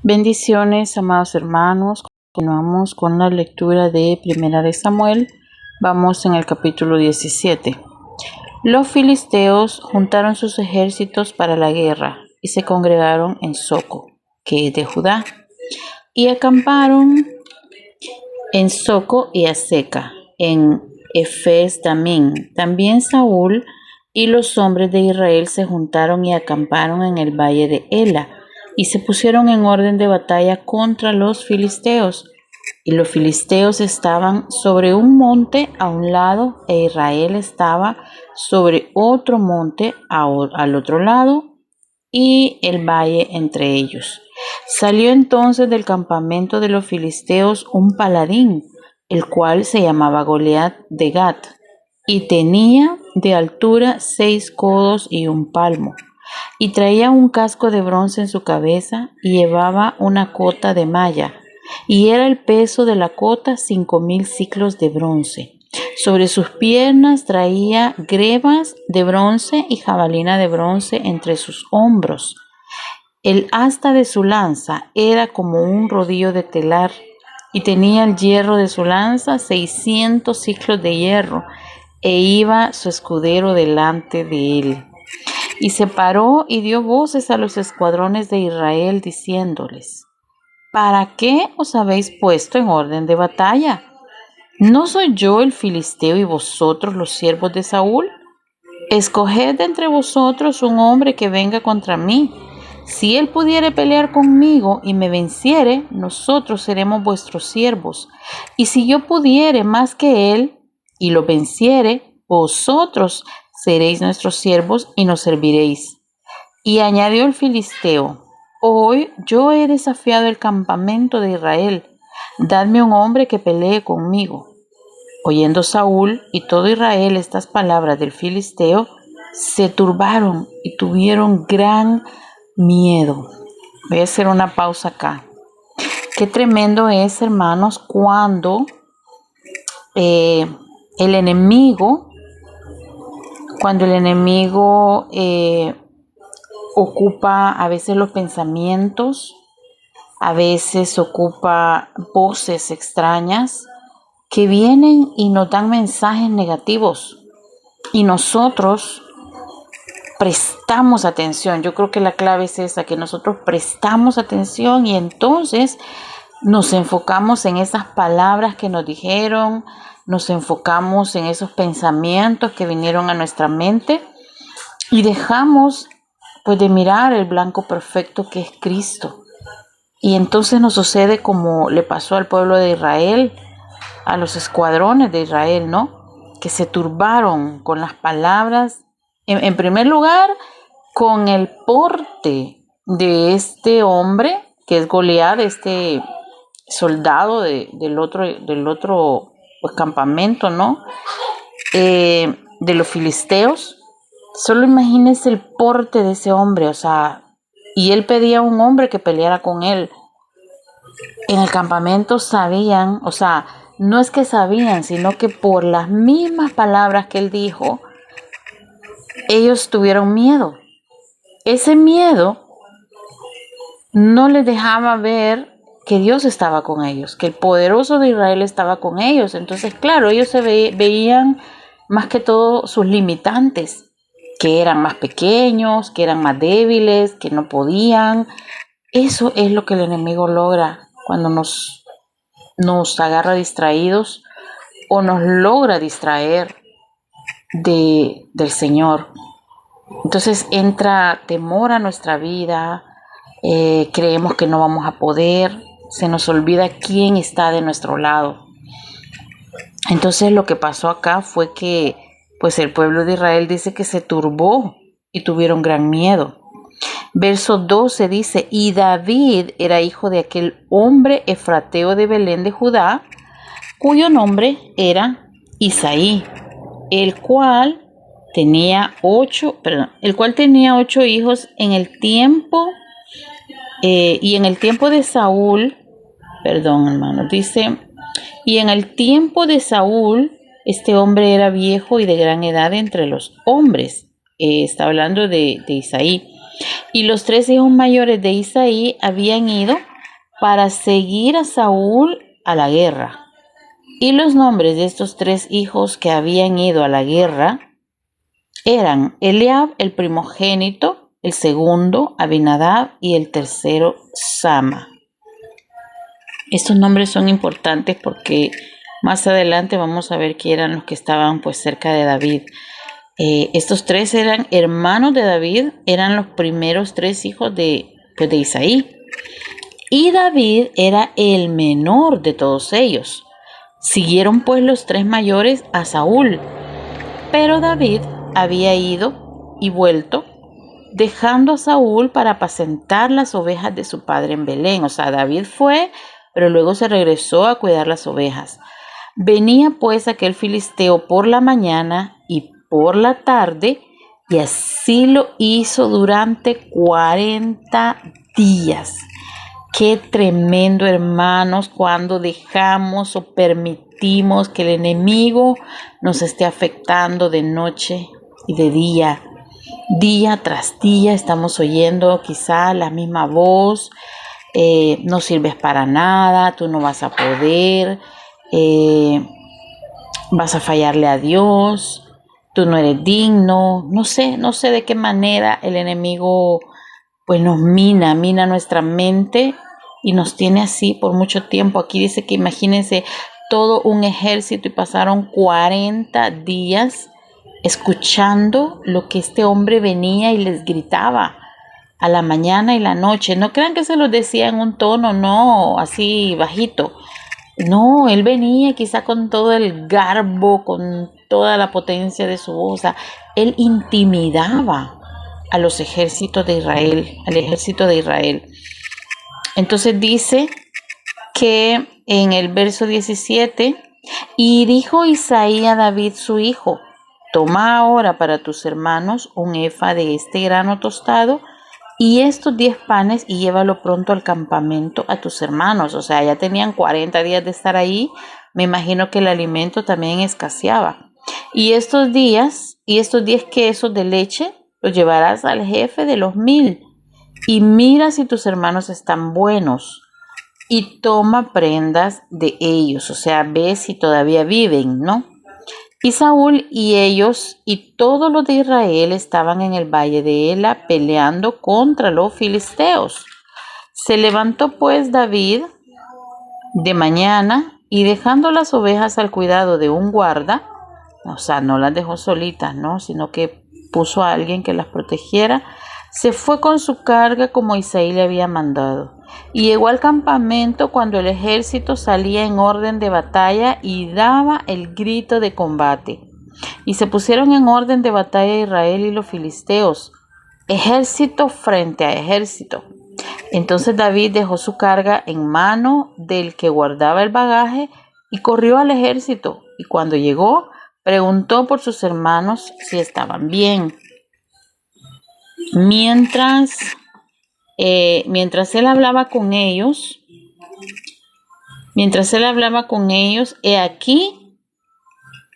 Bendiciones, amados hermanos. Continuamos con la lectura de Primera de Samuel. Vamos en el capítulo 17. Los filisteos juntaron sus ejércitos para la guerra y se congregaron en Soco, que es de Judá, y acamparon en Soco y Azeca, en Efes-Damim. También Saúl y los hombres de Israel se juntaron y acamparon en el valle de Ela, y se pusieron en orden de batalla contra los filisteos. Y los filisteos estaban sobre un monte a un lado, e Israel estaba sobre otro monte al otro lado, y el valle entre ellos. Salió entonces del campamento de los filisteos un paladín, el cual se llamaba Goliat de Gat, y tenía de altura 6 codos y 1 palmo, y traía un casco de bronce en su cabeza, y llevaba una cota de malla, y era el peso de la cota 5,000 siclos de bronce. Sobre sus piernas traía grebas de bronce y jabalina de bronce entre sus hombros. El asta de su lanza era como un rodillo de telar, y tenía el hierro de su lanza 600 siclos de hierro, e iba su escudero delante de él. Y se paró y dio voces a los escuadrones de Israel, diciéndoles: ¿para qué os habéis puesto en orden de batalla? ¿No soy yo el filisteo y vosotros los siervos de Saúl? Escoged de entre vosotros un hombre que venga contra mí. Si él pudiere pelear conmigo y me venciere, nosotros seremos vuestros siervos. Y si yo pudiere más que él y lo venciere, vosotros seréis nuestros siervos y nos serviréis. Y añadió el filisteo: hoy yo he desafiado el campamento de Israel. Dadme un hombre que pelee conmigo. Oyendo Saúl y todo Israel estas palabras del filisteo, se turbaron y tuvieron gran miedo. Voy a hacer una pausa acá. Qué tremendo es, hermanos, cuando el enemigo ocupa a veces los pensamientos, a veces ocupa voces extrañas que vienen y nos dan mensajes negativos, y nosotros prestamos atención. Yo creo que la clave es esa, que nosotros prestamos atención y entonces nos enfocamos en esas palabras que nos dijeron, nos enfocamos en esos pensamientos que vinieron a nuestra mente y dejamos pues de mirar el blanco perfecto que es Cristo. Y entonces nos sucede como le pasó al pueblo de Israel, a los escuadrones de Israel, ¿no? Que se turbaron con las palabras, en primer lugar, con el porte de este hombre, que es Goliat, este soldado del otro pues, campamento, ¿no? De los filisteos. Solo imagínense el porte de ese hombre, o sea, y él pedía a un hombre que peleara con él. En el campamento sabían, o sea, no es que sabían, sino que por las mismas palabras que él dijo, ellos tuvieron miedo. Ese miedo no les dejaba ver que Dios estaba con ellos, que el poderoso de Israel estaba con ellos. Entonces, claro, ellos se veían más que todo sus limitantes, que eran más pequeños, que eran más débiles, que no podían. Eso es lo que el enemigo logra cuando nos agarra distraídos o nos logra distraer del Señor. Entonces entra temor a nuestra vida, creemos que no vamos a poder, se nos olvida quién está de nuestro lado. Entonces lo que pasó acá fue que pues el pueblo de Israel dice que se turbó y tuvieron gran miedo. Verso 12 dice: y David era hijo de aquel hombre efrateo de Belén de Judá, cuyo nombre era Isaí, el cual tenía 8 hijos en el tiempo, y en el tiempo de Saúl, dice, y en el tiempo de Saúl, este hombre era viejo y de gran edad entre los hombres. Está hablando de Isaí. Y los 3 hijos mayores de Isaí habían ido para seguir a Saúl a la guerra. Y los nombres de estos 3 hijos que habían ido a la guerra eran Eliab, el primogénito, el segundo, Abinadab, y el tercero, Sama. Estos nombres son importantes porque más adelante vamos a ver que eran los que estaban pues cerca de David. Estos 3 eran hermanos de David, eran los primeros 3 hijos de Isaí. Y David era el menor de todos ellos. Siguieron pues los 3 mayores a Saúl, pero David había ido y vuelto, dejando a Saúl para apacentar las ovejas de su padre en Belén. O sea, David fue, pero luego se regresó a cuidar las ovejas. Venía pues aquel filisteo por la mañana y por la tarde, y así lo hizo durante 40 días. Qué tremendo, hermanos, cuando dejamos o permitimos que el enemigo nos esté afectando de noche y de día. Día tras día estamos oyendo quizá la misma voz, no sirves para nada, tú no vas a poder, vas a fallarle a Dios, tú no eres digno. No sé de qué manera el enemigo pues nos mina nuestra mente y nos tiene así por mucho tiempo. Aquí dice que imagínense todo un ejército y pasaron 40 días escuchando lo que este hombre venía y les gritaba a la mañana y la noche. No crean que se los decía en un tono, no, así bajito. No, él venía quizá con todo el garbo, con toda la potencia de su voz. O sea, él intimidaba a los ejércitos de Israel, al ejército de Israel. Entonces dice que en el verso 17, y dijo Isaí a David su hijo: toma ahora para tus hermanos un efa de este grano tostado y estos 10 panes y llévalo pronto al campamento a tus hermanos. O sea, ya tenían 40 días de estar ahí. Me imagino que el alimento también escaseaba. Y estos 10 quesos de leche los llevarás al jefe de los 1000 y mira si tus hermanos están buenos y toma prendas de ellos. O sea, ve si todavía viven, ¿no? Y Saúl y ellos y todos los de Israel estaban en el valle de Ela peleando contra los filisteos. Se levantó pues David de mañana y dejando las ovejas al cuidado de un guarda, o sea, no las dejó solitas, ¿no? Sino que puso a alguien que las protegiera, se fue con su carga como Isaí le había mandado. Y llegó al campamento cuando el ejército salía en orden de batalla y daba el grito de combate. Y se pusieron en orden de batalla Israel y los filisteos, ejército frente a ejército. Entonces David dejó su carga en mano del que guardaba el bagaje y corrió al ejército. Y cuando llegó, preguntó por sus hermanos si estaban bien. Mientras él hablaba con ellos, he aquí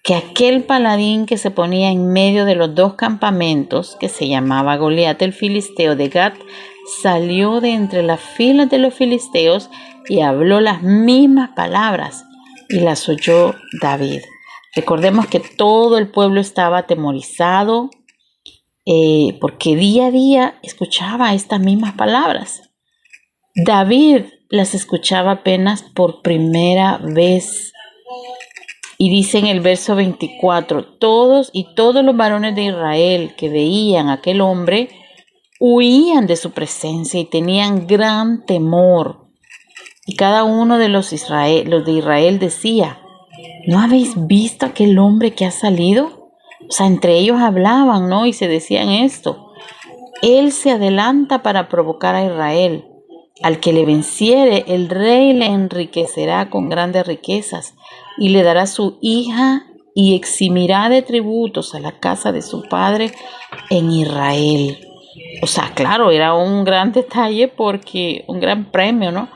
que aquel paladín que se ponía en medio de los 2 campamentos, que se llamaba Goliat el filisteo de Gat, salió de entre las filas de los filisteos y habló las mismas palabras, y las oyó David. Recordemos que todo el pueblo estaba atemorizado, porque día a día escuchaba estas mismas palabras. David las escuchaba apenas por primera vez. Y dice en el verso 24, todos los varones de Israel que veían a aquel hombre huían de su presencia y tenían gran temor. Y cada uno de los de Israel decía: ¿no habéis visto aquel hombre que ha salido? O sea, entre ellos hablaban, ¿no? Y se decían esto: él se adelanta para provocar a Israel. Al que le venciere, el rey le enriquecerá con grandes riquezas y le dará su hija y eximirá de tributos a la casa de su padre en Israel. O sea, claro, era un gran detalle, porque un gran premio, ¿no?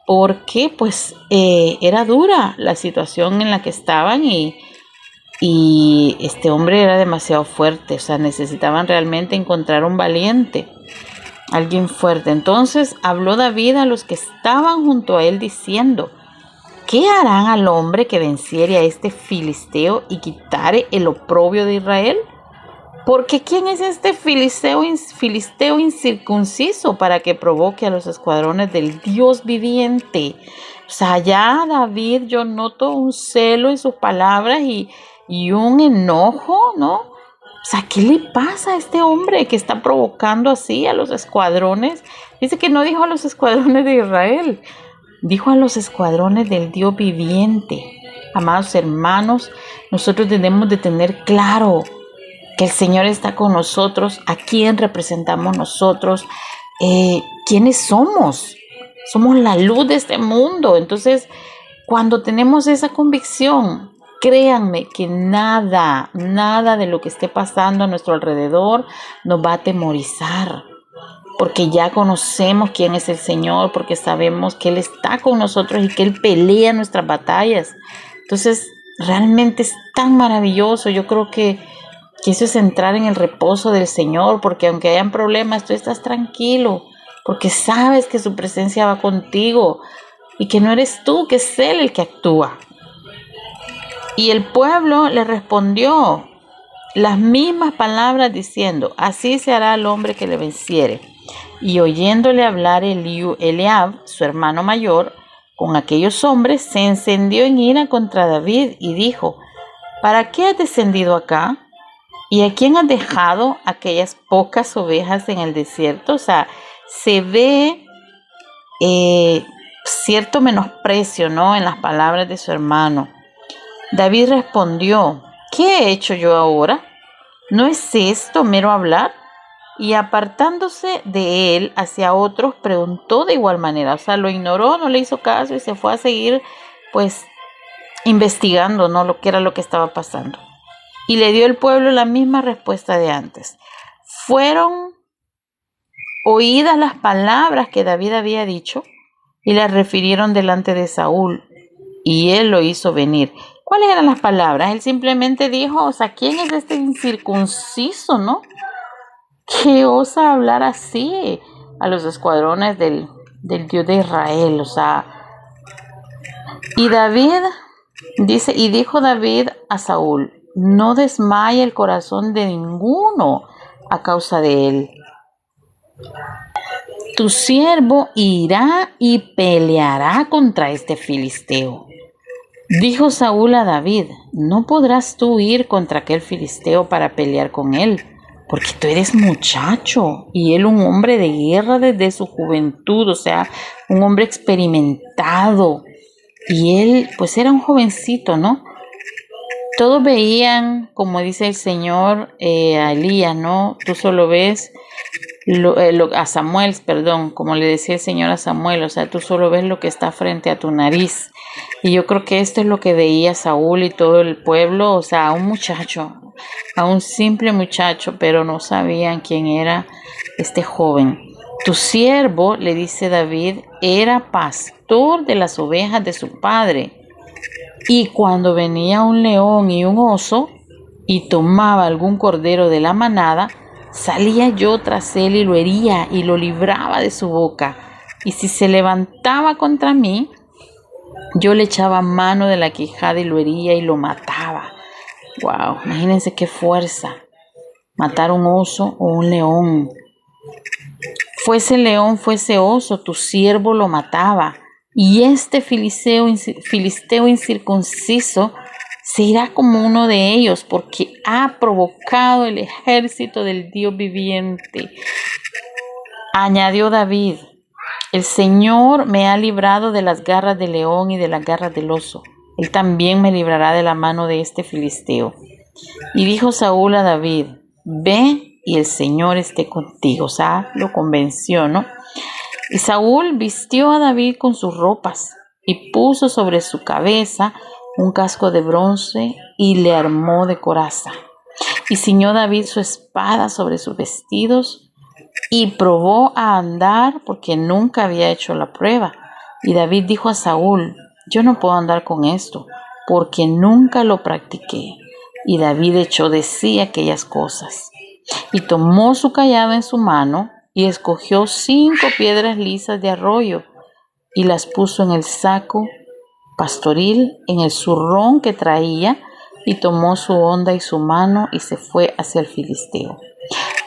Porque pues era dura la situación en la que estaban y este hombre era demasiado fuerte. O sea, necesitaban realmente encontrar un valiente. alguien fuerte. Entonces habló David a los que estaban junto a él diciendo: ¿qué harán al hombre que venciere a este filisteo y quitare el oprobio de Israel? Porque ¿quién es este filisteo incircunciso para que provoque a los escuadrones del Dios viviente? O sea, ya David, yo noto un celo en sus palabras y un enojo, ¿no? O sea, ¿qué le pasa a este hombre que está provocando así a los escuadrones? Dice que no dijo a los escuadrones de Israel, dijo a los escuadrones del Dios viviente. Amados hermanos, nosotros debemos de tener claro que el Señor está con nosotros, a quién representamos nosotros, quiénes somos. Somos la luz de este mundo. Entonces, cuando tenemos esa convicción, créanme que nada de lo que esté pasando a nuestro alrededor nos va a atemorizar. Porque ya conocemos quién es el Señor, porque sabemos que Él está con nosotros y que Él pelea nuestras batallas. Entonces, realmente es tan maravilloso. Yo creo que eso es entrar en el reposo del Señor, porque aunque hayan problemas, tú estás tranquilo, porque sabes que su presencia va contigo y que no eres tú, que es Él el que actúa. Y el pueblo le respondió las mismas palabras diciendo: así se hará al hombre que le venciere. Y oyéndole hablar Eliab, su hermano mayor, con aquellos hombres, se encendió en ira contra David y dijo: ¿para qué has descendido acá? ¿Y a quién has dejado aquellas pocas ovejas en el desierto? O sea, se ve cierto menosprecio, ¿no?, en las palabras de su hermano. David respondió: ¿qué he hecho yo ahora? ¿No es esto mero hablar? Y apartándose de él hacia otros, preguntó de igual manera. O sea, lo ignoró, no le hizo caso y se fue a seguir, pues, investigando, ¿no?, lo que era lo que estaba pasando. Y le dio el pueblo la misma respuesta de antes. Fueron oídas las palabras que David había dicho y las refirieron delante de Saúl, y él lo hizo venir. ¿Cuáles eran las palabras? Él simplemente dijo, o sea, ¿quién es este incircunciso, no?, que osa hablar así a los escuadrones del Dios de Israel. O sea, y David dice, y dijo David a Saúl: no desmaye el corazón de ninguno a causa de él. Tu siervo irá y peleará contra este filisteo. Dijo Saúl a David: no podrás tú ir contra aquel filisteo para pelear con él, porque tú eres muchacho y él un hombre de guerra desde su juventud, o sea, un hombre experimentado. Y él, pues, era un jovencito, ¿no? Todos veían, como dice el Señor, a Elías, ¿no? Tú solo ves a Samuel, perdón, como le decía el Señor a Samuel, o sea, tú solo ves lo que está frente a tu nariz. Y yo creo que esto es lo que veía Saúl y todo el pueblo, o sea, a un muchacho, a un simple muchacho, pero no sabían quién era este joven. Tu siervo, le dice David, era pastor de las ovejas de su padre. Y cuando venía un león y un oso y tomaba algún cordero de la manada, salía yo tras él y lo hería y lo libraba de su boca. Y si se levantaba contra mí, yo le echaba mano de la quijada y lo hería y lo mataba. Wow, imagínense qué fuerza, matar un oso o un león. Fuese león, fuese oso, tu siervo lo mataba. Y este filisteo incircunciso se irá como uno de ellos, porque ha provocado el ejército del Dios viviente. Añadió David: el Señor me ha librado de las garras del león y de las garras del oso. Él también me librará de la mano de este filisteo. Y dijo Saúl a David: ve y el Señor esté contigo. O sea, lo convenció, ¿no? Y Saúl vistió a David con sus ropas y puso sobre su cabeza un casco de bronce y le armó de coraza. Y ciñó David su espada sobre sus vestidos y probó a andar, porque nunca había hecho la prueba. Y David dijo a Saúl: yo no puedo andar con esto, porque nunca lo practiqué. Y David echó de sí aquellas cosas. Y tomó su cayado en su mano y escogió 5 piedras lisas de arroyo y las puso en el saco pastoril, en el zurrón que traía, y tomó su honda y su mano y se fue hacia el filisteo.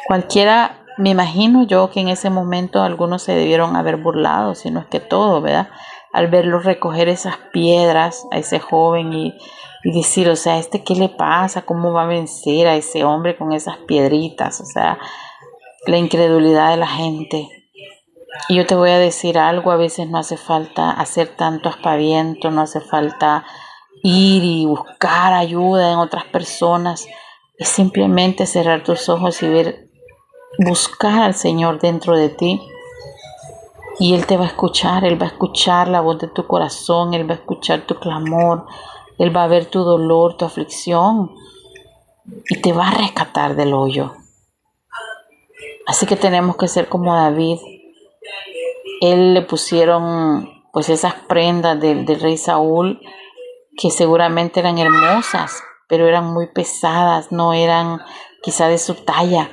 Cualquiera, me imagino yo que en ese momento algunos se debieron haber burlado, si no es que todo, ¿verdad? Al verlo recoger esas piedras a ese joven y decir, o sea, ¿qué le pasa? ¿Cómo va a vencer a ese hombre con esas piedritas? O sea, la incredulidad de la gente. Y yo te voy a decir algo, a veces no hace falta hacer tanto aspaviento, no hace falta ir y buscar ayuda en otras personas. Es simplemente cerrar tus ojos y buscar al Señor dentro de ti. Y Él te va a escuchar, Él va a escuchar la voz de tu corazón, Él va a escuchar tu clamor, Él va a ver tu dolor, tu aflicción y te va a rescatar del hoyo. Así que tenemos que ser como David. Él le pusieron pues esas prendas del rey Saúl que seguramente eran hermosas, pero eran muy pesadas, no eran quizá de su talla.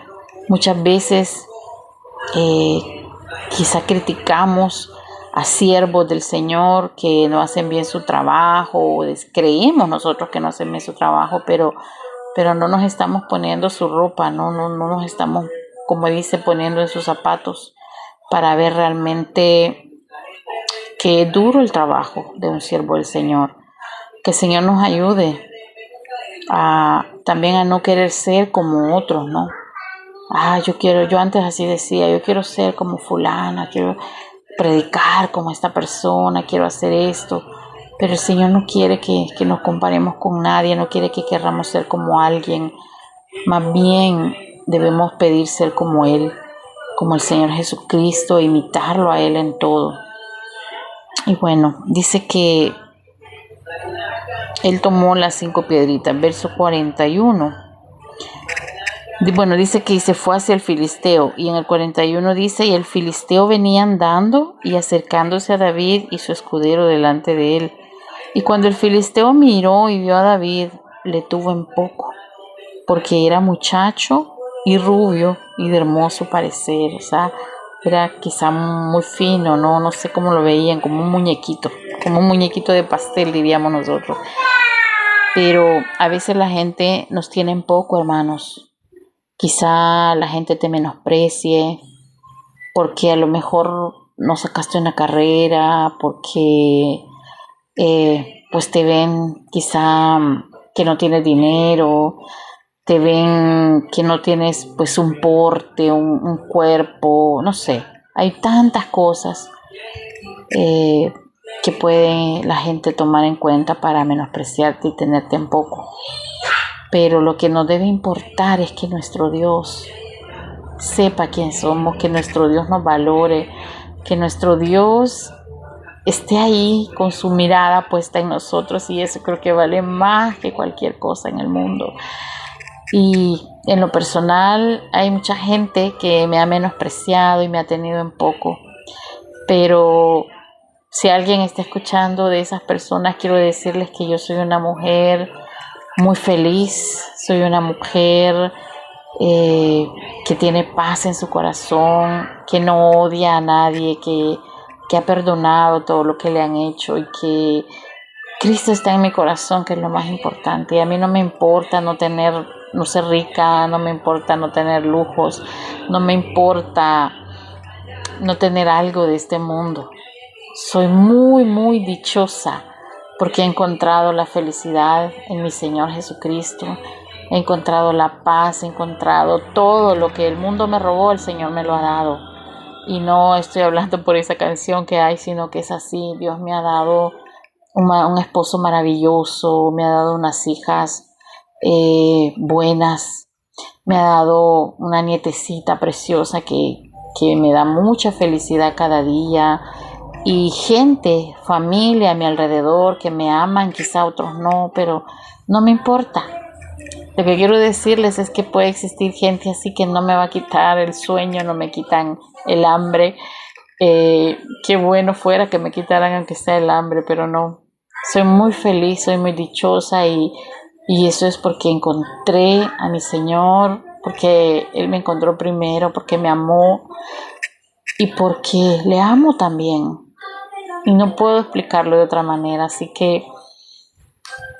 Muchas veces quizá criticamos a siervos del Señor que no hacen bien su trabajo, o creemos nosotros que no hacen bien su trabajo, pero no nos estamos poniendo su ropa, no nos estamos, como dice, poniendo en sus zapatos para ver realmente que es duro el trabajo de un siervo del Señor. Que el Señor nos ayude también a no querer ser como otros, ¿no? Yo antes así decía, yo quiero ser como fulana, quiero predicar como esta persona, quiero hacer esto. Pero el Señor no quiere que nos comparemos con nadie, no quiere que querramos ser como alguien. Más bien debemos pedir ser como Él, como el Señor Jesucristo, imitarlo a Él en todo. Y bueno, dice que Él tomó las 5 piedritas, verso 41. Bueno, dice que se fue hacia el filisteo, y en el 41 dice, y el filisteo venía andando y acercándose a David y su escudero delante de él. Y cuando el filisteo miró y vio a David, le tuvo en poco, porque era muchacho y rubio y de hermoso parecer, o sea, era quizá muy fino, no sé cómo lo veían, como un muñequito de pastel, diríamos nosotros. Pero a veces la gente nos tiene en poco, hermanos. Quizá la gente te menosprecie porque a lo mejor no sacaste una carrera, porque pues te ven quizá que no tienes dinero, te ven que no tienes pues un porte, un cuerpo, no sé. Hay tantas cosas que puede la gente tomar en cuenta para menospreciarte y tenerte en poco. Pero lo que nos debe importar es que nuestro Dios sepa quién somos, que nuestro Dios nos valore, que nuestro Dios esté ahí con su mirada puesta en nosotros, y eso creo que vale más que cualquier cosa en el mundo. Y en lo personal hay mucha gente que me ha menospreciado y me ha tenido en poco, pero si alguien está escuchando de esas personas, quiero decirles que yo soy una mujer muy feliz, soy una mujer que tiene paz en su corazón, que no odia a nadie, que ha perdonado todo lo que le han hecho, y que Cristo está en mi corazón, que es lo más importante. Y a mí no me importa no ser rica, no me importa no tener lujos, no me importa no tener algo de este mundo. Soy muy, muy dichosa porque he encontrado la felicidad en mi Señor Jesucristo. He encontrado la paz, he encontrado todo lo que el mundo me robó, el Señor me lo ha dado. Y no estoy hablando por esa canción que hay, sino que es así. Dios me ha dado un esposo maravilloso, me ha dado unas hijas buenas, me ha dado una nietecita preciosa que me da mucha felicidad cada día. Y gente, familia a mi alrededor que me aman, quizá otros no, pero no me importa. Lo que quiero decirles es que puede existir gente así que no me va a quitar el sueño, no me quitan el hambre. Qué bueno fuera que me quitaran aunque sea el hambre, pero no. Soy muy feliz, soy muy dichosa, y eso es porque encontré a mi Señor, porque Él me encontró primero, porque me amó y porque le amo también. Y no puedo explicarlo de otra manera, así que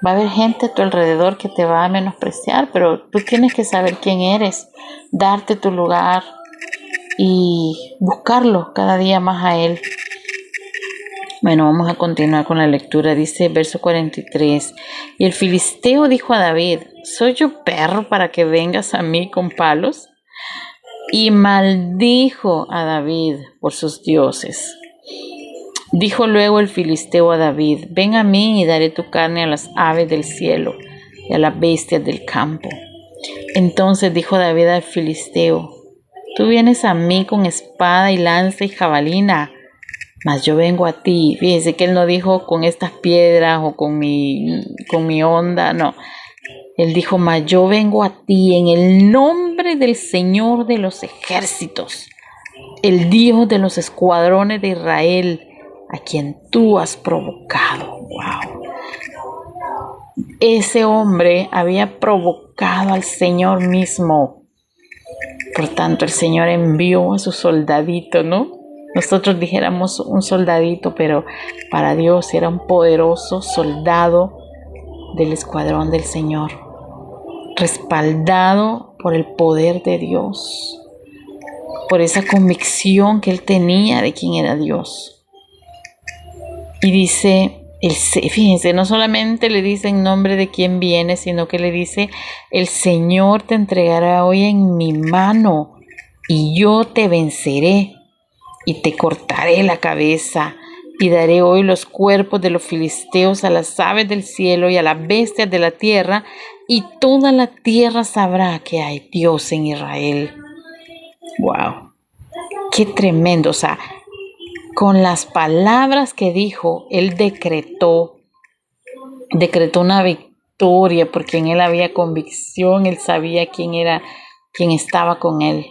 va a haber gente a tu alrededor que te va a menospreciar, pero tú tienes que saber quién eres, darte tu lugar y buscarlo cada día más a Él. Bueno, vamos a continuar con la lectura. Dice verso 43. Y el filisteo dijo a David: ¿soy yo perro para que vengas a mí con palos? Y maldijo a David por sus dioses. Dijo luego el filisteo a David: ven a mí y daré tu carne a las aves del cielo y a las bestias del campo. Entonces dijo David al filisteo: tú vienes a mí con espada y lanza y jabalina, mas yo vengo a ti. Fíjese que él no dijo con estas piedras o con mi onda, no. Él dijo: mas yo vengo a ti en el nombre del Señor de los ejércitos, el Dios de los escuadrones de Israel, a quien tú has provocado. Wow. Ese hombre había provocado al Señor mismo. Por tanto, el Señor envió a su soldadito, ¿no? Nosotros dijéramos un soldadito, pero para Dios era un poderoso soldado del escuadrón del Señor, respaldado por el poder de Dios, por esa convicción que él tenía de quién era Dios. Y dice, fíjense, no solamente le dice en nombre de quién viene, sino que le dice: el Señor te entregará hoy en mi mano y yo te venceré y te cortaré la cabeza y daré hoy los cuerpos de los filisteos a las aves del cielo y a las bestias de la tierra, y toda la tierra sabrá que hay Dios en Israel. Wow, qué tremendo. O sea, con las palabras que dijo, él decretó una victoria, porque en él había convicción, él sabía quién era, quién estaba con él.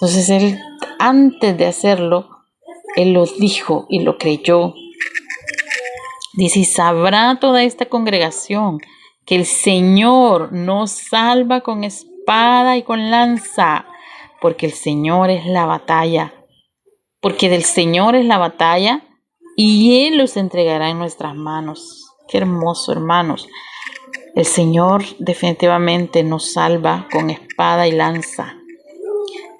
Entonces él, antes de hacerlo, él lo dijo y lo creyó. Dice: y sabrá toda esta congregación que el Señor nos salva con espada y con lanza, porque el Señor es la batalla. Porque del Señor es la batalla y Él los entregará en nuestras manos. Qué hermoso, hermanos. El Señor definitivamente nos salva con espada y lanza.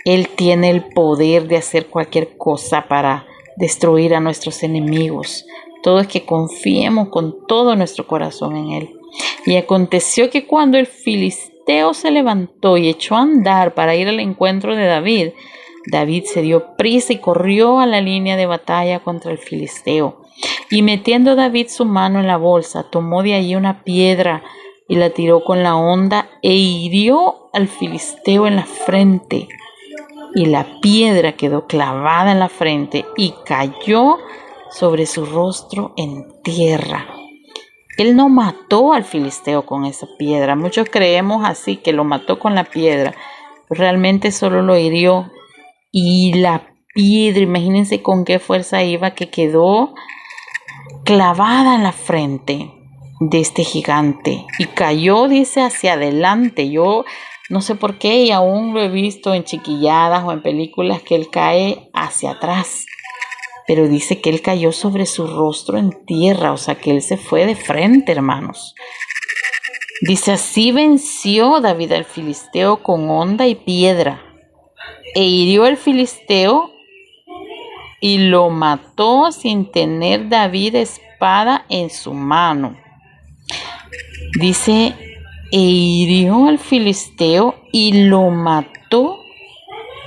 Él tiene el poder de hacer cualquier cosa para destruir a nuestros enemigos. Todo es que confiemos con todo nuestro corazón en Él. Y aconteció que cuando el filisteo se levantó y echó a andar para ir al encuentro de David, David se dio prisa y corrió a la línea de batalla contra el filisteo. Y metiendo David su mano en la bolsa, tomó de allí una piedra y la tiró con la honda e hirió al filisteo en la frente. Y la piedra quedó clavada en la frente y cayó sobre su rostro en tierra. Él no mató al filisteo con esa piedra. Muchos creemos así, que lo mató con la piedra. Realmente solo lo hirió. Y la piedra, imagínense con qué fuerza iba, que quedó clavada en la frente de este gigante. Y cayó, dice, hacia adelante. Yo no sé por qué, y aún lo he visto en chiquilladas o en películas, que él cae hacia atrás. Pero dice que él cayó sobre su rostro en tierra, o sea que él se fue de frente, hermanos. Dice: así venció David al filisteo con honda y piedra, e hirió al filisteo y lo mató sin tener David espada en su mano. Dice: e hirió al filisteo y lo mató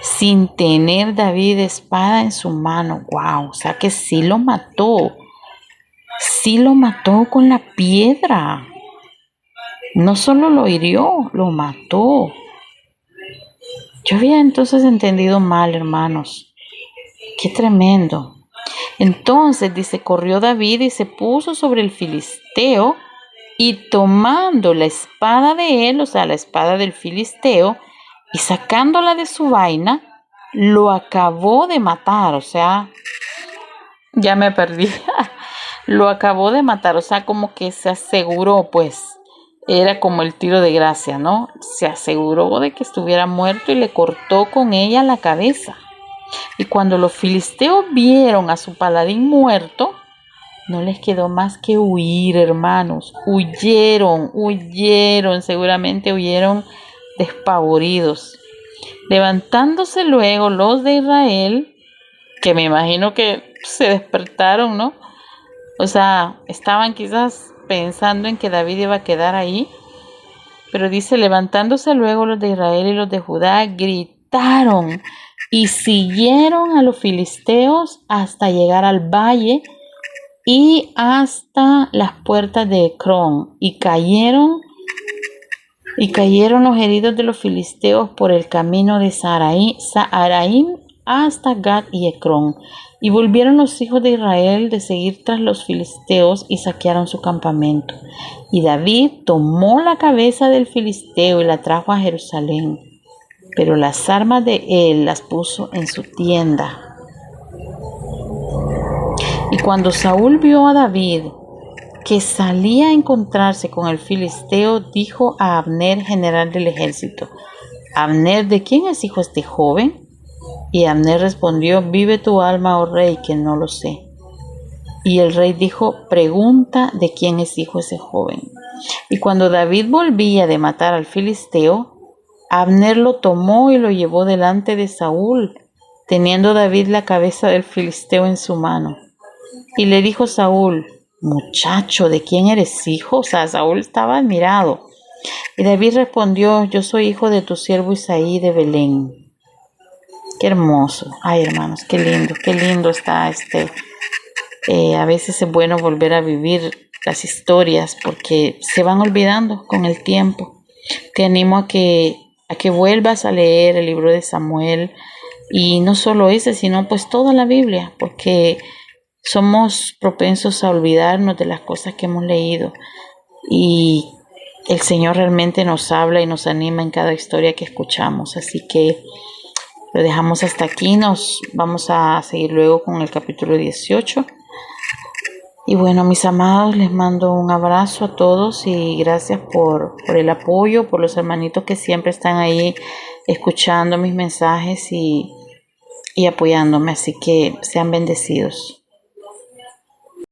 sin tener David espada en su mano. Wow, o sea que sí lo mató con la piedra. No solo lo hirió, lo mató. Yo había entonces entendido mal, hermanos. Qué tremendo. Entonces dice: corrió David y se puso sobre el filisteo, y tomando la espada de él, o sea, la espada del filisteo, y sacándola de su vaina, lo acabó de matar. O sea, ya me perdí. Lo acabó de matar, o sea, como que se aseguró, pues, era como el tiro de gracia, ¿no? Se aseguró de que estuviera muerto y le cortó con ella la cabeza. Y cuando los filisteos vieron a su paladín muerto, no les quedó más que huir, hermanos. Huyeron, seguramente huyeron despavoridos. Levantándose luego los de Israel, que me imagino que se despertaron, ¿no? O sea, estaban quizás pensando en que David iba a quedar ahí. Pero dice, levantándose luego los de Israel y los de Judá, gritaron y siguieron a los filisteos hasta llegar al valle y hasta las puertas de Ecrón, y cayeron los heridos de los filisteos por el camino de Saaraim hasta Gat y Ecrón. Y volvieron los hijos de Israel de seguir tras los filisteos y saquearon su campamento. Y David tomó la cabeza del filisteo y la trajo a Jerusalén, pero las armas de él las puso en su tienda. Y cuando Saúl vio a David que salía a encontrarse con el filisteo, dijo a Abner, general del ejército: Abner, ¿de quién es hijo este joven? Y Abner respondió: vive tu alma, oh rey, que no lo sé. Y el rey dijo: pregunta de quién es hijo ese joven. Y cuando David volvía de matar al filisteo, Abner lo tomó y lo llevó delante de Saúl, teniendo David la cabeza del filisteo en su mano. Y le dijo Saúl: muchacho, ¿de quién eres hijo? O sea, Saúl estaba admirado. Y David respondió: yo soy hijo de tu siervo Isaí de Belén. Qué hermoso. Ay, hermanos, qué lindo está a veces es bueno volver a vivir las historias porque se van olvidando con el tiempo. Te animo a que vuelvas a leer el libro de Samuel, y no solo ese, sino pues toda la Biblia, porque somos propensos a olvidarnos de las cosas que hemos leído, y el Señor realmente nos habla y nos anima en cada historia que escuchamos. Así que lo dejamos hasta aquí. Nos vamos a seguir luego con el capítulo 18. Y bueno, mis amados, les mando un abrazo a todos y gracias por el apoyo, por los hermanitos que siempre están ahí escuchando mis mensajes y apoyándome. Así que sean bendecidos.